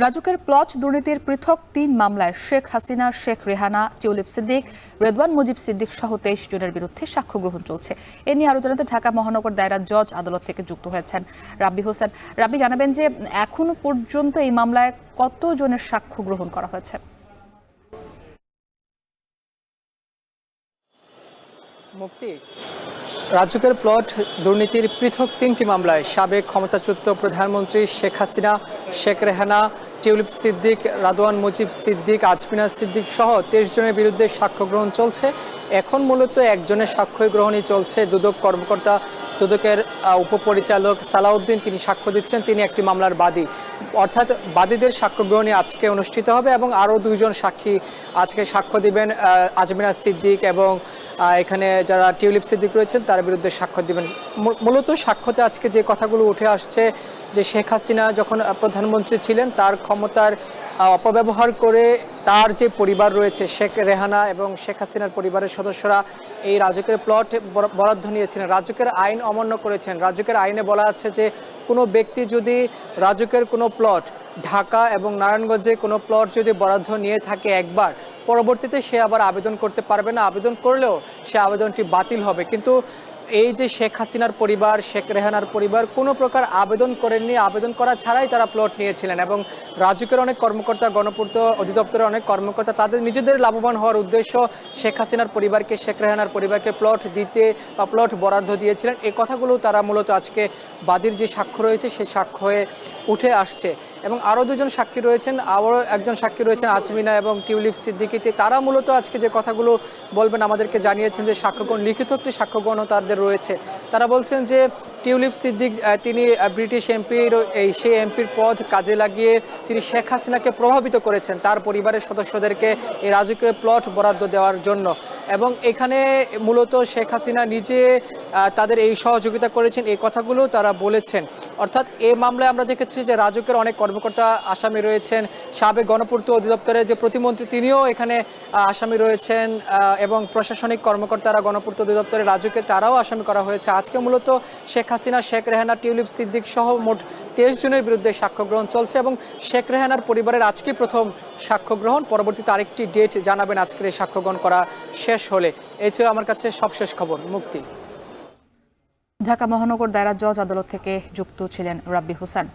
রাজুকের plot দুর্নীতির পৃথক ৩ মামলায় শেখ হাসিনা, শেখ রেহানা, টিউলিপ সিদ্দিক, রেদওয়ান মুজিব সিদ্দিক সহ ২৩ জনের বিরুদ্ধে সাক্ষ্য গ্রহণ চলছে। এ নিয়ে আরো জানাতে ঢাকা মহানগর দায়রা জজ আদালত থেকে যুক্ত হয়েছেন রাব্বি হোসেন। রাব্বি, জানাবেন যে এখনো পর্যন্ত এই মামলায় কত জনের সাক্ষ্য গ্রহণ করা হয়েছে? মুক্তি, রাজুকের প্লট দুর্নীতির পৃথক ৩টি মামলায় সাবেক ক্ষমতাচ্যুত প্রধানমন্ত্রী শেখ হাসিনা, শেখ রেহানা, টিউলিপ সিদ্দিক, রাদওয়ান মুজিব সিদ্দিক, আজমিনা সিদ্দিক সহ ২৩ জনের বিরুদ্ধে সাক্ষ্য গ্রহণ চলছে। এখন মূলত একজনের সাক্ষ্য গ্রহণই চলছে। দুদক কর্মকর্তা, দুদকের উপপরিচালক সালাউদ্দিন তিনি সাক্ষ্য দিচ্ছেন। তিনি একটি মামলার বাদী, অর্থাৎ বাদীদের সাক্ষ্য গ্রহণই আজকে অনুষ্ঠিত হবে এবং আরও ২ জন সাক্ষী আজকে সাক্ষ্য দিবেন। আজমিনা সিদ্দিক এবং এখানে যারা টিউলিপ সিদ্দিক রয়েছেন তার বিরুদ্ধে সাক্ষ্য দিবেন। মূলত সাক্ষ্যতে আজকে যে কথাগুলো উঠে আসছে যে শেখ হাসিনা যখন প্রধানমন্ত্রী ছিলেন তার ক্ষমতার অপব্যবহার করে তার যে পরিবার রয়েছে, শেখ রেহানা এবং শেখ হাসিনার পরিবারের সদস্যরা এই রাজুকের প্লট বরাদ্দ নিয়েছিলেন, রাজুকের আইন অমান্য করেছেন। রাজুকের আইনে বলা আছে যে কোনো ব্যক্তি যদি রাজুকের কোনো প্লট, ঢাকা এবং নারায়ণগঞ্জে কোনো প্লট যদি বরাদ্দ নিয়ে থাকে একবার, পরবর্তীতে সে আবার আবেদন করতে পারবে না। আবেদন করলেও সে আবেদনটি বাতিল হবে। কিন্তু এই যে শেখ হাসিনার পরিবার, শেখ রেহানার পরিবার কোনো প্রকার আবেদন করেননি, আবেদন করা ছাড়াই তারা প্লট নিয়েছিলেন এবং রাজুকের অনেক কর্মকর্তা, গণপূর্ত অধিদপ্তরের অনেক কর্মকর্তা তাদের নিজেদের লাভবান হওয়ার উদ্দেশ্য শেখ হাসিনার পরিবারকে, শেখ রেহানার পরিবারকে প্লট দিতে বা প্লট বরাদ্দ দিয়েছিলেন। এই কথাগুলো তারা মূলত আজকে বাদীর যে সাক্ষ্য রয়েছে সেই সাক্ষ্য হয়ে উঠে আসছে এবং আরও ২ জন সাক্ষী রয়েছেন, আরও একজন সাক্ষী রয়েছেন আজমিনা এবং টিউলিপ সিদ্দিকিতে। তারা মূলত আজকে যে কথাগুলো বলবেন আমাদেরকে জানিয়েছেন যে সাক্ষ্যগ্রহণ, লিখিত একটি সাক্ষ্যগ্রহণও তাদের রয়েছে। তারা বলছেন যে টিউলিপ সিদ্দিক তিনি ব্রিটিশ এমপির সেই এমপির পদ কাজে লাগিয়ে তিনি শেখ হাসিনাকে প্রভাবিত করেছেন তার পরিবারের সদস্যদেরকে এই রাজুকের প্লট বরাদ্দ দেওয়ার জন্য এবং এখানে মূলত শেখ হাসিনা নিজে তাদের এই সহযোগিতা করেছেন, এই কথাগুলো তারা বলেছেন। অর্থাৎ এই মামলায় আমরা দেখেছি যে রাজুকের অনেক কর্মকর্তা আসামি রয়েছেন, সাবেক গণপূর্ত অধিদপ্তরের যে প্রতিমন্ত্রী তিনিও এখানে আসামি রয়েছেন এবং প্রশাসনিক কর্মকর্তারা গণপূর্ত অধিদপ্তরের রাজুকে তারাও আসামি করা হয়েছে। আজকে মূলত শেখ হাসিনা, শেখ রেহানা, টিউলিপ সিদ্দিক সহ মোট ২৩ জনের বিরুদ্ধে সাক্ষ্য গ্রহণ চলছে এবং শেখ রেহানার পরিবারের আজকে প্রথম সাক্ষ্য গ্রহণ। পরবর্তীতে আরেকটি ডেট জানাবেন আজকের এই সাক্ষ্য গ্রহণ করা শেষ হলে। এই ছিল আমার কাছে সবশেষ খবর। মুক্তি। ঢাকা মহানগর দায়রা জজ আদালত থেকে যুক্ত ছিলেন রাব্বি হোসেন।